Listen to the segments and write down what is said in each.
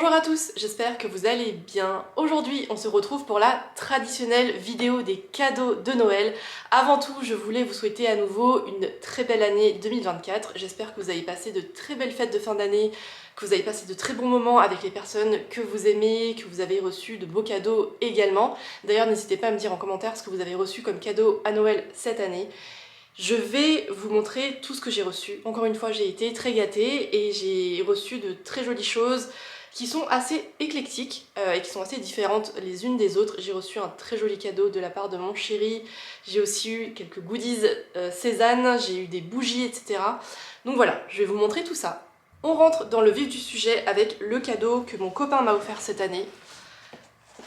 Bonjour à tous, j'espère que vous allez bien. Aujourd'hui, on se retrouve pour la traditionnelle vidéo des cadeaux de Noël. Avant tout, je voulais vous souhaiter à nouveau une très belle année 2024. J'espère que vous avez passé de très belles fêtes de fin d'année, que vous avez passé de très bons moments avec les personnes que vous aimez, que vous avez reçu de beaux cadeaux également. D'ailleurs, n'hésitez pas à me dire en commentaire ce que vous avez reçu comme cadeau à Noël cette année. Je vais vous montrer tout ce que j'ai reçu. Encore une fois, j'ai été très gâtée et j'ai reçu de très jolies choses qui sont assez éclectiques et qui sont assez différentes les unes des autres. J'ai reçu un très joli cadeau de la part de mon chéri. J'ai aussi eu quelques goodies Cézanne, j'ai eu des bougies, etc. Donc voilà, je vais vous montrer tout ça. On rentre dans le vif du sujet avec le cadeau que mon copain m'a offert cette année.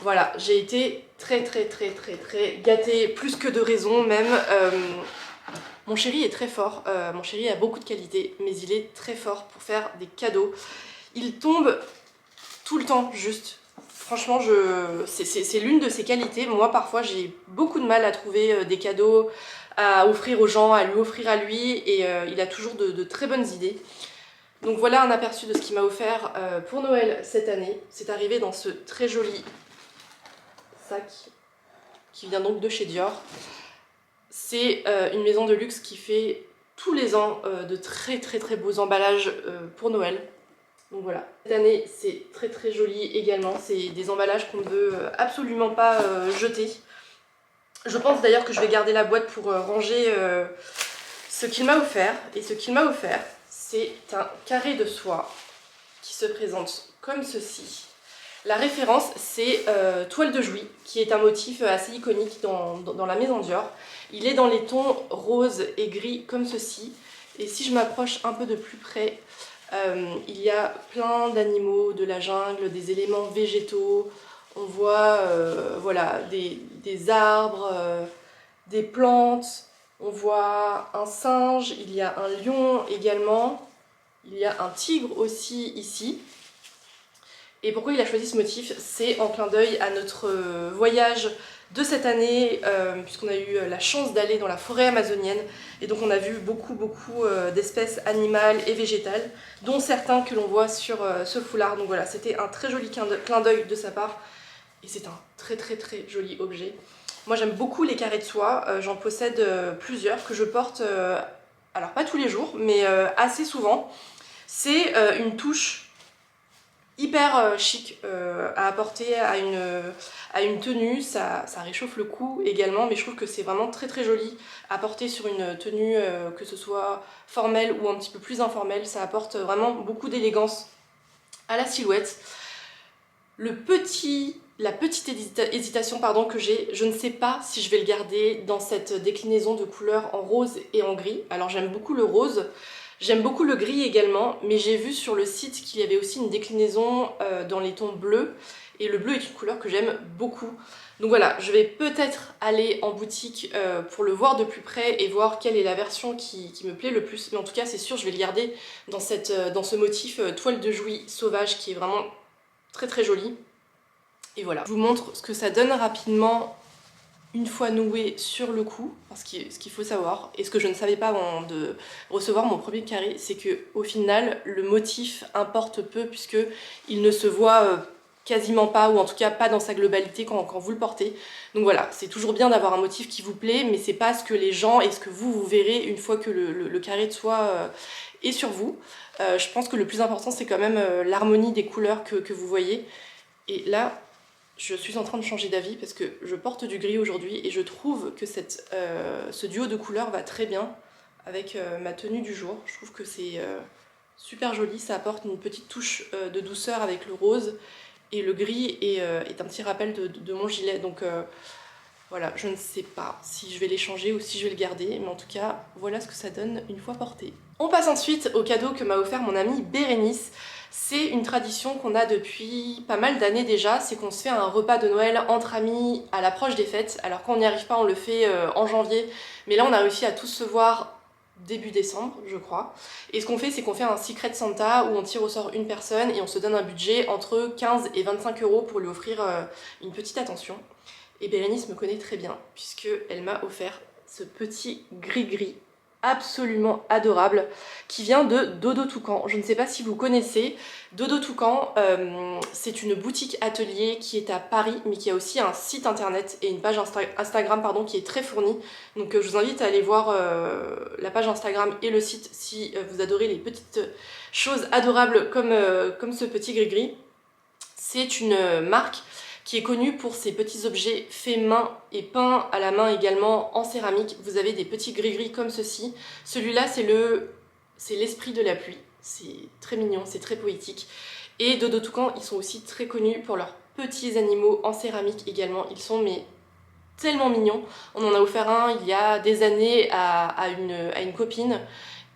Voilà, j'ai été très gâtée, plus que de raison même. Mon chéri est très fort, mon chéri a beaucoup de qualités, mais il est très fort pour faire des cadeaux. Il tombe tout le temps juste. Franchement, c'est l'une de ses qualités. Moi, parfois, j'ai beaucoup de mal à trouver des cadeaux à offrir aux gens, à lui offrir à lui, et il a toujours de très bonnes idées. Donc voilà un aperçu de ce qu'il m'a offert pour Noël cette année. C'est arrivé dans ce très joli sac qui vient donc de chez Dior. C'est une maison de luxe qui fait tous les ans de très beaux emballages pour Noël. Donc voilà, cette année c'est très joli également, c'est des emballages qu'on ne veut absolument pas jeter. Je pense d'ailleurs que je vais garder la boîte pour ranger ce qu'il m'a offert. Et ce qu'il m'a offert, c'est un carré de soie qui se présente comme ceci. La référence, c'est Toile de Jouy, qui est un motif assez iconique dans la maison Dior. Il est dans les tons rose et gris comme ceci. Et si je m'approche un peu de plus près, il y a plein d'animaux de la jungle, des éléments végétaux. On voit voilà, des arbres, des plantes. On voit un singe, il y a un lion également. Il y a un tigre aussi ici. Et pourquoi il a choisi ce motif? C'est en clin d'œil à notre voyage de cette année, puisqu'on a eu la chance d'aller dans la forêt amazonienne. Et donc on a vu beaucoup d'espèces animales et végétales, dont certains que l'on voit sur ce foulard. Donc voilà, c'était un très joli clin d'œil de sa part. Et c'est un très joli objet. Moi j'aime beaucoup les carrés de soie, j'en possède plusieurs que je porte, alors pas tous les jours, mais assez souvent. C'est une touche hyper chic à apporter à une tenue, ça réchauffe le cou également, mais je trouve que c'est vraiment très joli à porter sur une tenue, que ce soit formelle ou un petit peu plus informelle. Ça apporte vraiment beaucoup d'élégance à la silhouette. La petite hésitation pardon, que j'ai, je ne sais pas si je vais le garder dans cette déclinaison de couleurs en rose et en gris. Alors j'aime beaucoup le rose, j'aime beaucoup le gris également, mais j'ai vu sur le site qu'il y avait aussi une déclinaison dans les tons bleus, et le bleu est une couleur que j'aime beaucoup. Donc voilà, je vais peut-être aller en boutique pour le voir de plus près et voir quelle est la version qui me plaît le plus, mais en tout cas c'est sûr je vais le garder dans ce motif toile de Jouy sauvage qui est vraiment très joli. Et voilà, je vous montre ce que ça donne rapidement une fois noué sur le cou, parce que ce qu'il faut savoir, et ce que je ne savais pas avant de recevoir mon premier carré, c'est que au final le motif importe peu, puisque il ne se voit quasiment pas, ou en tout cas pas dans sa globalité quand vous le portez. Donc voilà, c'est toujours bien d'avoir un motif qui vous plaît, mais c'est pas ce que les gens et ce que vous verrez une fois que le carré de soie est sur vous. Je pense que le plus important c'est quand même l'harmonie des couleurs que vous voyez. Et là, je suis en train de changer d'avis parce que je porte du gris aujourd'hui et je trouve que ce duo de couleurs va très bien avec ma tenue du jour. Je trouve que c'est super joli, ça apporte une petite touche de douceur avec le rose, et le gris est un petit rappel de mon gilet. Donc voilà, je ne sais pas si je vais l'échanger ou si je vais le garder, mais en tout cas, voilà ce que ça donne une fois porté. On passe ensuite au cadeau que m'a offert mon amie Bérénice. C'est une tradition qu'on a depuis pas mal d'années déjà, c'est qu'on se fait un repas de Noël entre amis à l'approche des fêtes. Alors quand on n'y arrive pas, on le fait en janvier, mais là on a réussi à tous se voir début décembre, je crois. Et ce qu'on fait, c'est qu'on fait un Secret Santa où on tire au sort une personne et on se donne un budget entre 15 et 25 € pour lui offrir une petite attention. Et Bérénice me connaît très bien, puisqu'elle m'a offert ce petit gris-gris absolument adorable qui vient de Dodo Toucan. Je ne sais pas si vous connaissez Dodo Toucan, c'est une boutique atelier qui est à Paris mais qui a aussi un site internet et une page Instagram pardon, qui est très fournie. Donc je vous invite à aller voir la page Instagram et le site si vous adorez les petites choses adorables comme ce petit gris-gris. C'est une marque qui est connue pour ses petits objets faits main et peints à la main également en céramique. Vous avez des petits gris-gris comme ceci. Celui-là, c'est l'esprit de la pluie. C'est très mignon, c'est très poétique. Et Dodo Toucan, ils sont aussi très connus pour leurs petits animaux en céramique également. Ils sont mais tellement mignons. On en a offert un il y a des années à une copine.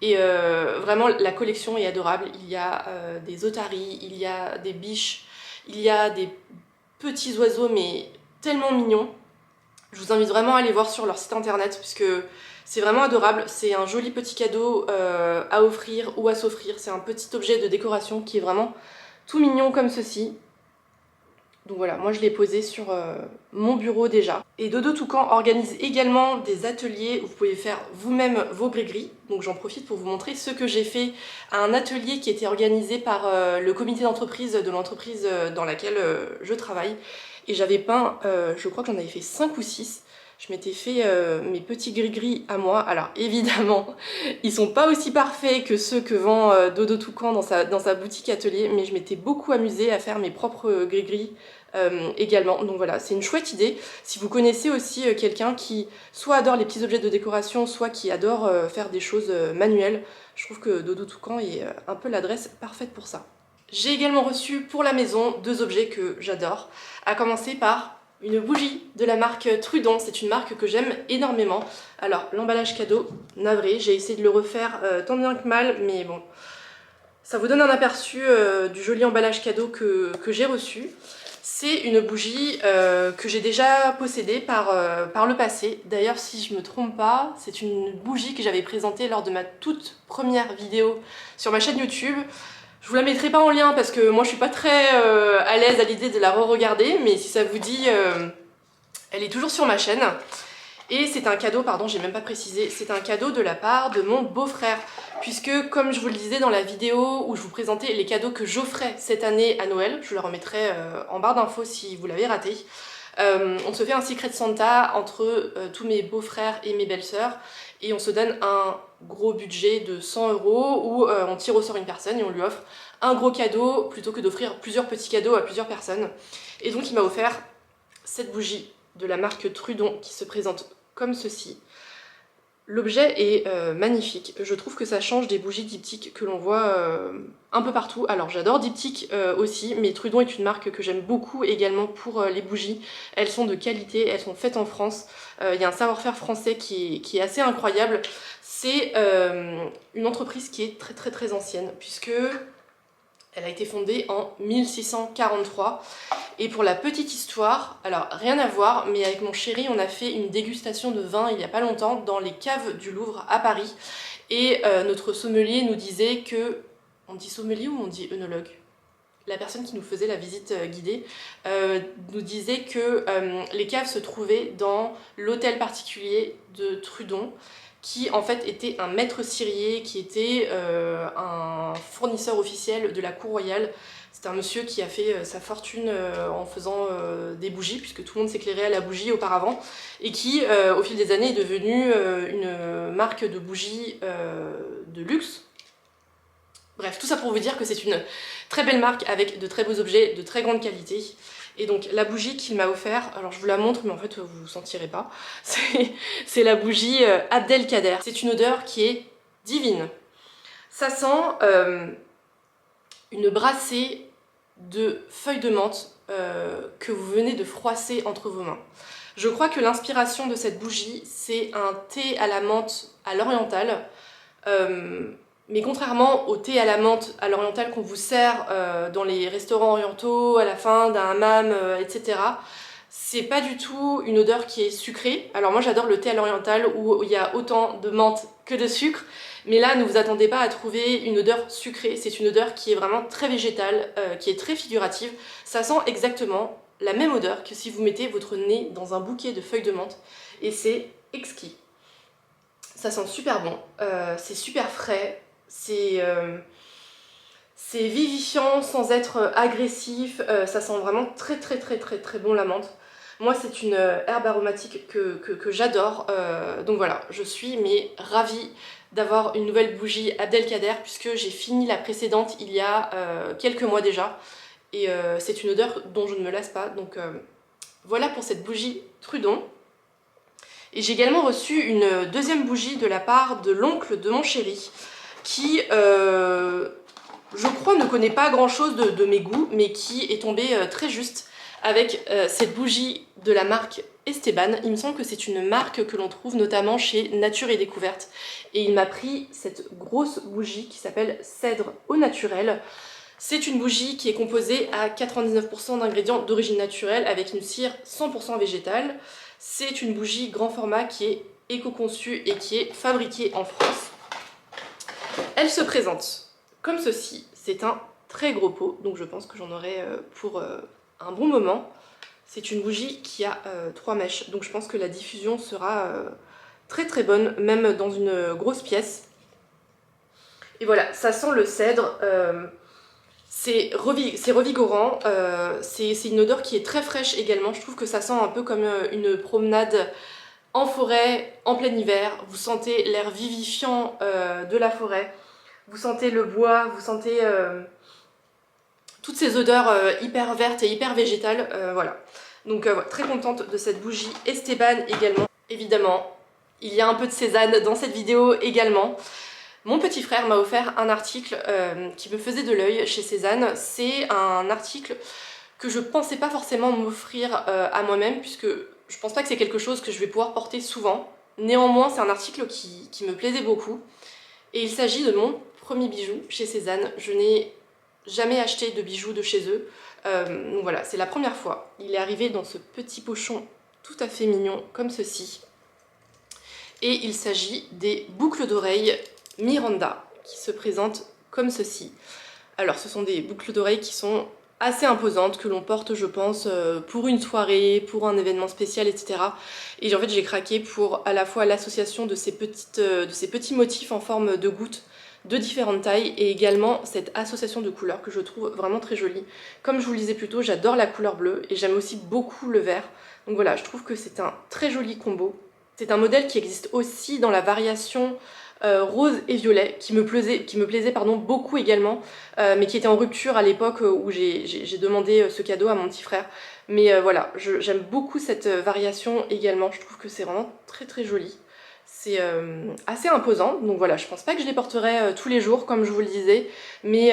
Et vraiment, la collection est adorable. Il y a des otaries, il y a des biches, il y a des petits oiseaux mais tellement mignons. Je vous invite vraiment à aller voir sur leur site internet puisque c'est vraiment adorable. C'est un joli petit cadeau à offrir ou à s'offrir. C'est un petit objet de décoration qui est vraiment tout mignon comme ceci. Donc voilà, moi je l'ai posé sur mon bureau déjà. Et Dodo Toucan organise également des ateliers où vous pouvez faire vous-même vos gris-gris. Donc j'en profite pour vous montrer ce que j'ai fait à un atelier qui était organisé par le comité d'entreprise de l'entreprise dans laquelle je travaille. Et j'avais peint, je crois que j'en avais fait 5 ou 6. Je m'étais fait mes petits gris-gris à moi. Alors évidemment, ils sont pas aussi parfaits que ceux que vend Dodo Toucan dans sa boutique atelier, mais je m'étais beaucoup amusée à faire mes propres gris-gris également. Donc voilà, c'est une chouette idée. Si vous connaissez aussi quelqu'un qui soit adore les petits objets de décoration, soit qui adore faire des choses manuelles, je trouve que Dodo Toucan est un peu l'adresse parfaite pour ça. J'ai également reçu pour la maison 2 objets que j'adore, à commencer par une bougie de la marque Trudon. C'est une marque que j'aime énormément. Alors l'emballage cadeau, navré, j'ai essayé de le refaire tant bien que mal, mais bon, ça vous donne un aperçu du joli emballage cadeau que j'ai reçu. C'est une bougie que j'ai déjà possédée par le passé. D'ailleurs, si je me trompe pas, c'est une bougie que j'avais présentée lors de ma toute première vidéo sur ma chaîne YouTube. Je vous la mettrai pas en lien parce que moi je suis pas très à l'aise à l'idée de la re-regarder, mais si ça vous dit, elle est toujours sur ma chaîne. Et c'est un cadeau, pardon, j'ai même pas précisé, c'est un cadeau de la part de mon beau-frère. Puisque, comme je vous le disais dans la vidéo où je vous présentais les cadeaux que j'offrais cette année à Noël, je vous la remettrai en barre d'infos si vous l'avez raté, on se fait un Secret Santa entre tous mes beaux-frères et mes belles-sœurs. Et on se donne un gros budget de 100 € où on tire au sort une personne et on lui offre un gros cadeau plutôt que d'offrir plusieurs petits cadeaux à plusieurs personnes. Et donc il m'a offert cette bougie de la marque Trudon qui se présente comme ceci. L'objet est magnifique, je trouve que ça change des bougies diptyques que l'on voit un peu partout. Alors j'adore diptyque aussi, mais Trudon est une marque que j'aime beaucoup également pour les bougies. Elles sont de qualité, elles sont faites en France, il y a un savoir-faire français qui est assez incroyable. C'est une entreprise qui est très ancienne, puisque elle a été fondée en 1643. Et pour la petite histoire, alors rien à voir, mais avec mon chéri, on a fait une dégustation de vin il n'y a pas longtemps dans les caves du Louvre à Paris. Et notre sommelier nous disait que... On dit sommelier ou on dit œnologue ? La personne qui nous faisait la visite guidée nous disait que les caves se trouvaient dans l'hôtel particulier de Trudon, qui en fait était un maître cirier, qui était un fournisseur officiel de la cour royale. C'est un monsieur qui a fait sa fortune en faisant des bougies, puisque tout le monde s'éclairait à la bougie auparavant, et qui, au fil des années, est devenu une marque de bougies de luxe. Bref, tout ça pour vous dire que c'est une très belle marque avec de très beaux objets de très grande qualité. Et donc la bougie qu'il m'a offert, alors je vous la montre mais en fait vous ne sentirez pas, c'est la bougie Abdelkader. C'est une odeur qui est divine. Ça sent une brassée de feuilles de menthe que vous venez de froisser entre vos mains. Je crois que l'inspiration de cette bougie, c'est un thé à la menthe à l'orientale. Mais contrairement au thé à la menthe à l'orientale qu'on vous sert dans les restaurants orientaux, à la fin d'un hammam, etc., c'est pas du tout une odeur qui est sucrée. Alors moi j'adore le thé à l'orientale où il y a autant de menthe que de sucre, mais là ne vous attendez pas à trouver une odeur sucrée, c'est une odeur qui est vraiment très végétale, qui est très figurative. Ça sent exactement la même odeur que si vous mettez votre nez dans un bouquet de feuilles de menthe, et c'est exquis. Ça sent super bon, c'est super frais, c'est vivifiant sans être agressif, ça sent vraiment très très très très très bon la menthe. Moi c'est une herbe aromatique que j'adore, donc voilà, je suis mais ravie d'avoir une nouvelle bougie Abdelkader puisque j'ai fini la précédente il y a quelques mois déjà et c'est une odeur dont je ne me lasse pas, donc voilà pour cette bougie Trudon. Et j'ai également reçu une deuxième bougie de la part de l'oncle de mon chéri qui, je crois, ne connaît pas grand chose de mes goûts, mais qui est tombé très juste avec cette bougie de la marque Esteban. Il me semble que c'est une marque que l'on trouve notamment chez Nature et Découverte. Et il m'a pris cette grosse bougie qui s'appelle Cèdre au naturel. C'est une bougie qui est composée à 99% d'ingrédients d'origine naturelle avec une cire 100% végétale. C'est une bougie grand format qui est éco-conçue et qui est fabriquée en France. Elle se présente comme ceci. C'est un très gros pot, donc je pense que j'en aurai pour un bon moment. C'est une bougie qui a 3 mèches, donc je pense que la diffusion sera très très bonne, même dans une grosse pièce. Et voilà, ça sent le cèdre. C'est revigorant, c'est une odeur qui est très fraîche également. Je trouve que ça sent un peu comme une promenade en forêt, en plein hiver. Vous sentez l'air vivifiant de la forêt, vous sentez le bois, vous sentez toutes ces odeurs hyper vertes et hyper végétales. Voilà. Donc très contente de cette bougie Esteban également. Évidemment, il y a un peu de Cézanne dans cette vidéo également. Mon petit frère m'a offert un article qui me faisait de l'œil chez Cézanne. C'est un article que je pensais pas forcément m'offrir à moi-même puisque je pense pas que c'est quelque chose que je vais pouvoir porter souvent. Néanmoins, c'est un article qui me plaisait beaucoup. Et il s'agit de mon premier bijou chez Cézanne. Je n'ai jamais acheté de bijoux de chez eux. Donc voilà, c'est la première fois. Il est arrivé dans ce petit pochon tout à fait mignon comme ceci. Et il s'agit des boucles d'oreilles Miranda qui se présentent comme ceci. Alors ce sont des boucles d'oreilles qui sont assez imposantes, que l'on porte je pense pour une soirée, pour un événement spécial, etc. Et en fait j'ai craqué pour à la fois l'association de ces petits motifs en forme de gouttes de différentes tailles et également cette association de couleurs que je trouve vraiment très jolie. Comme je vous le disais plus tôt, j'adore la couleur bleue et j'aime aussi beaucoup le vert. Donc voilà, je trouve que c'est un très joli combo. C'est un modèle qui existe aussi dans la variation rose et violet qui me plaisait beaucoup également, mais qui était en rupture à l'époque où j'ai demandé ce cadeau à mon petit frère. Mais voilà, j'aime beaucoup cette variation également, je trouve que c'est vraiment très très joli. C'est assez imposant, donc voilà, je pense pas que je les porterai tous les jours comme je vous le disais, mais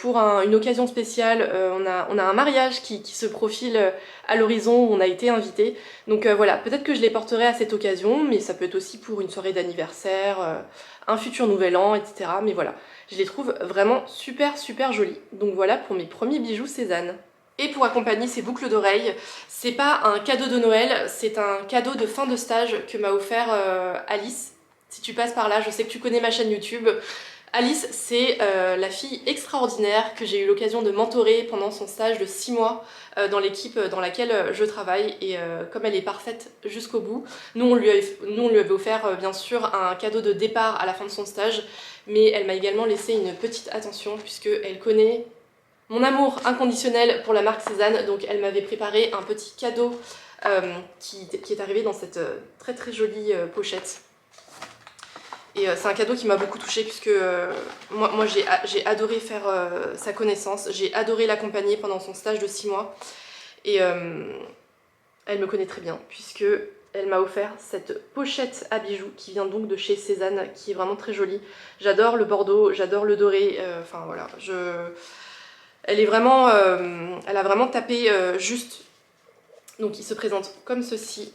pour une occasion spéciale, on a un mariage qui se profile à l'horizon où on a été invité, donc voilà, peut-être que je les porterai à cette occasion, mais ça peut être aussi pour une soirée d'anniversaire, un futur nouvel an, etc. Mais voilà, je les trouve vraiment super super jolis. Donc voilà pour mes premiers bijoux Cézanne. Et pour accompagner ces boucles d'oreilles, c'est pas un cadeau de Noël, c'est un cadeau de fin de stage que m'a offert Alice. Si tu passes par là, je sais que tu connais ma chaîne YouTube. Alice, c'est la fille extraordinaire que j'ai eu l'occasion de mentorer pendant son stage de 6 mois dans l'équipe dans laquelle je travaille. Et comme elle est parfaite jusqu'au bout, nous on lui avait offert bien sûr un cadeau de départ à la fin de son stage, mais elle m'a également laissé une petite attention puisqu'elle connaît mon amour inconditionnel pour la marque Cézanne, donc elle m'avait préparé un petit cadeau qui est arrivé dans cette très très jolie pochette. Et c'est un cadeau qui m'a beaucoup touchée puisque moi j'ai adoré faire sa connaissance, j'ai adoré l'accompagner pendant son stage de 6 mois. Et elle me connaît très bien puisque elle m'a offert cette pochette à bijoux qui vient donc de chez Cézanne, qui est vraiment très jolie. J'adore le bordeaux, j'adore le doré, enfin voilà, elle a vraiment tapé juste. Donc il se présente comme ceci.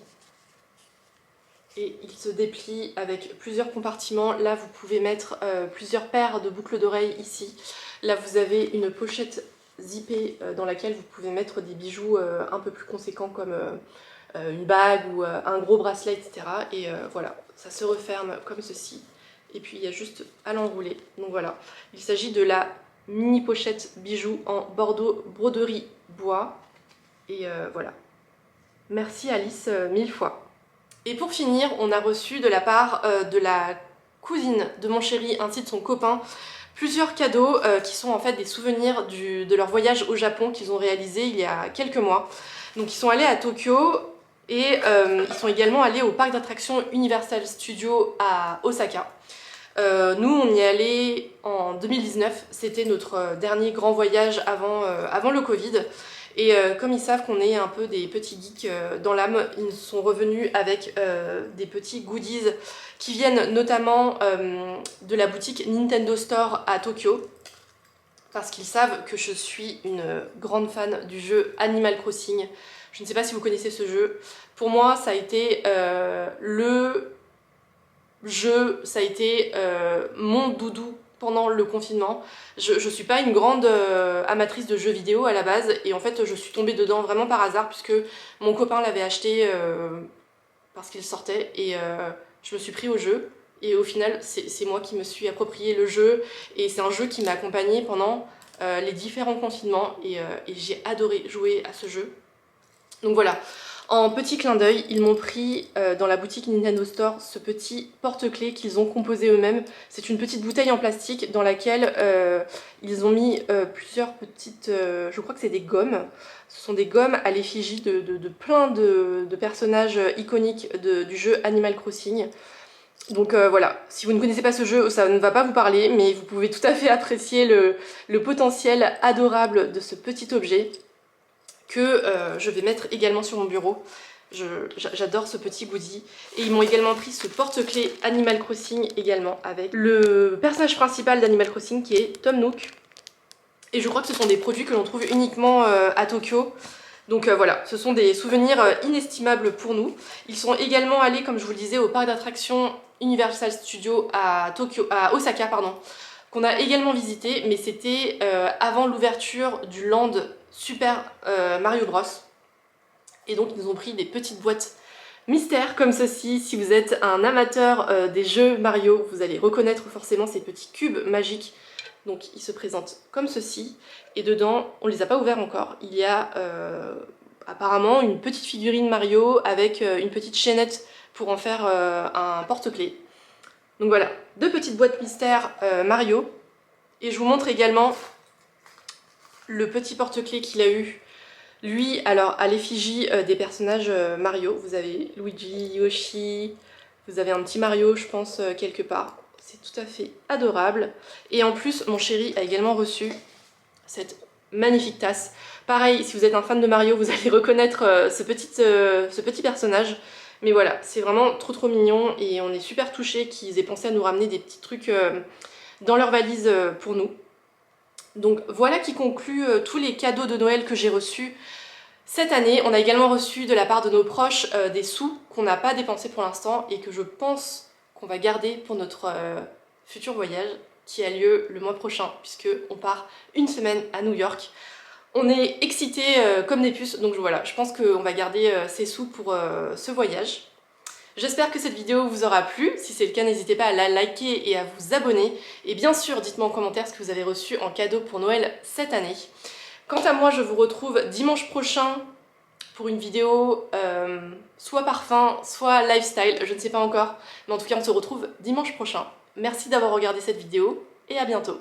Et il se déplie avec plusieurs compartiments. Là, vous pouvez mettre plusieurs paires de boucles d'oreilles ici. Là, vous avez une pochette zippée dans laquelle vous pouvez mettre des bijoux un peu plus conséquents comme une bague ou un gros bracelet, etc. Et voilà, ça se referme comme ceci. Et puis, il y a juste à l'enrouler. Donc voilà, il s'agit de la mini pochette bijoux en bordeaux broderie bois. Et voilà. Merci Alice 1000 fois. Et pour finir, on a reçu de la part de la cousine de mon chéri ainsi de son copain plusieurs cadeaux qui sont en fait des souvenirs de leur voyage au Japon qu'ils ont réalisé il y a quelques mois. Donc ils sont allés à Tokyo et ils sont également allés au parc d'attractions Universal Studios à Osaka. Nous on y est allés en 2019, c'était notre dernier grand voyage avant le Covid. Et comme ils savent qu'on est un peu des petits geeks dans l'âme, ils sont revenus avec des petits goodies qui viennent notamment de la boutique Nintendo Store à Tokyo, parce qu'ils savent que je suis une grande fan du jeu Animal Crossing. Je ne sais pas si vous connaissez ce jeu. Pour moi, ça a été le jeu, ça a été mon doudou pendant le confinement. Je suis pas une grande amatrice de jeux vidéo à la base et en fait je suis tombée dedans vraiment par hasard puisque mon copain l'avait acheté parce qu'il sortait et je me suis pris au jeu et au final c'est moi qui me suis approprié le jeu et c'est un jeu qui m'a accompagnée pendant les différents confinements et j'ai adoré jouer à ce jeu. Donc voilà. En petit clin d'œil, ils m'ont pris dans la boutique Nintendo Store ce petit porte-clés qu'ils ont composé eux-mêmes. C'est une petite bouteille en plastique dans laquelle ils ont mis plusieurs petites... je crois que c'est des gommes. Ce sont des gommes à l'effigie de plein de personnages iconiques du jeu Animal Crossing. Donc voilà, si vous ne connaissez pas ce jeu, ça ne va pas vous parler, mais vous pouvez tout à fait apprécier le potentiel adorable de ce petit objet que je vais mettre également sur mon bureau. J'adore ce petit goodie. Et ils m'ont également pris ce porte-clés Animal Crossing également avec le personnage principal d'Animal Crossing qui est Tom Nook. Et je crois que ce sont des produits que l'on trouve uniquement à Tokyo. Donc voilà, ce sont des souvenirs inestimables pour nous. Ils sont également allés, comme je vous le disais, au parc d'attractions Universal Studios à Osaka, qu'on a également visité, mais c'était avant l'ouverture du land Super Mario Bros. Et donc ils nous ont pris des petites boîtes mystères comme ceci. Si vous êtes un amateur des jeux Mario, vous allez reconnaître forcément ces petits cubes magiques. Donc ils se présentent comme ceci. Et dedans, on ne les a pas ouverts encore, il y a apparemment une petite figurine Mario avec une petite chaînette pour en faire un porte-clés. Donc voilà, deux petites boîtes mystères Mario. Et je vous montre également le petit porte-clés qu'il a eu. Lui, alors à l'effigie des personnages Mario, vous avez Luigi, Yoshi, vous avez un petit Mario, je pense, quelque part. C'est tout à fait adorable. Et en plus, mon chéri a également reçu cette magnifique tasse. Pareil, si vous êtes un fan de Mario, vous allez reconnaître ce petit personnage. Mais voilà, c'est vraiment trop mignon et on est super touchés qu'ils aient pensé à nous ramener des petits trucs dans leur valise pour nous. Donc voilà qui conclut tous les cadeaux de Noël que j'ai reçus cette année. On a également reçu de la part de nos proches des sous qu'on n'a pas dépensés pour l'instant et que je pense qu'on va garder pour notre futur voyage qui a lieu le mois prochain puisque on part une semaine à New York. On est excités comme des puces, donc voilà, je pense qu'on va garder ces sous pour ce voyage. J'espère que cette vidéo vous aura plu. Si c'est le cas, n'hésitez pas à la liker et à vous abonner. Et bien sûr, dites-moi en commentaire ce que vous avez reçu en cadeau pour Noël cette année. Quant à moi, je vous retrouve dimanche prochain pour une vidéo soit parfum, soit lifestyle, je ne sais pas encore. Mais en tout cas, on se retrouve dimanche prochain. Merci d'avoir regardé cette vidéo et à bientôt.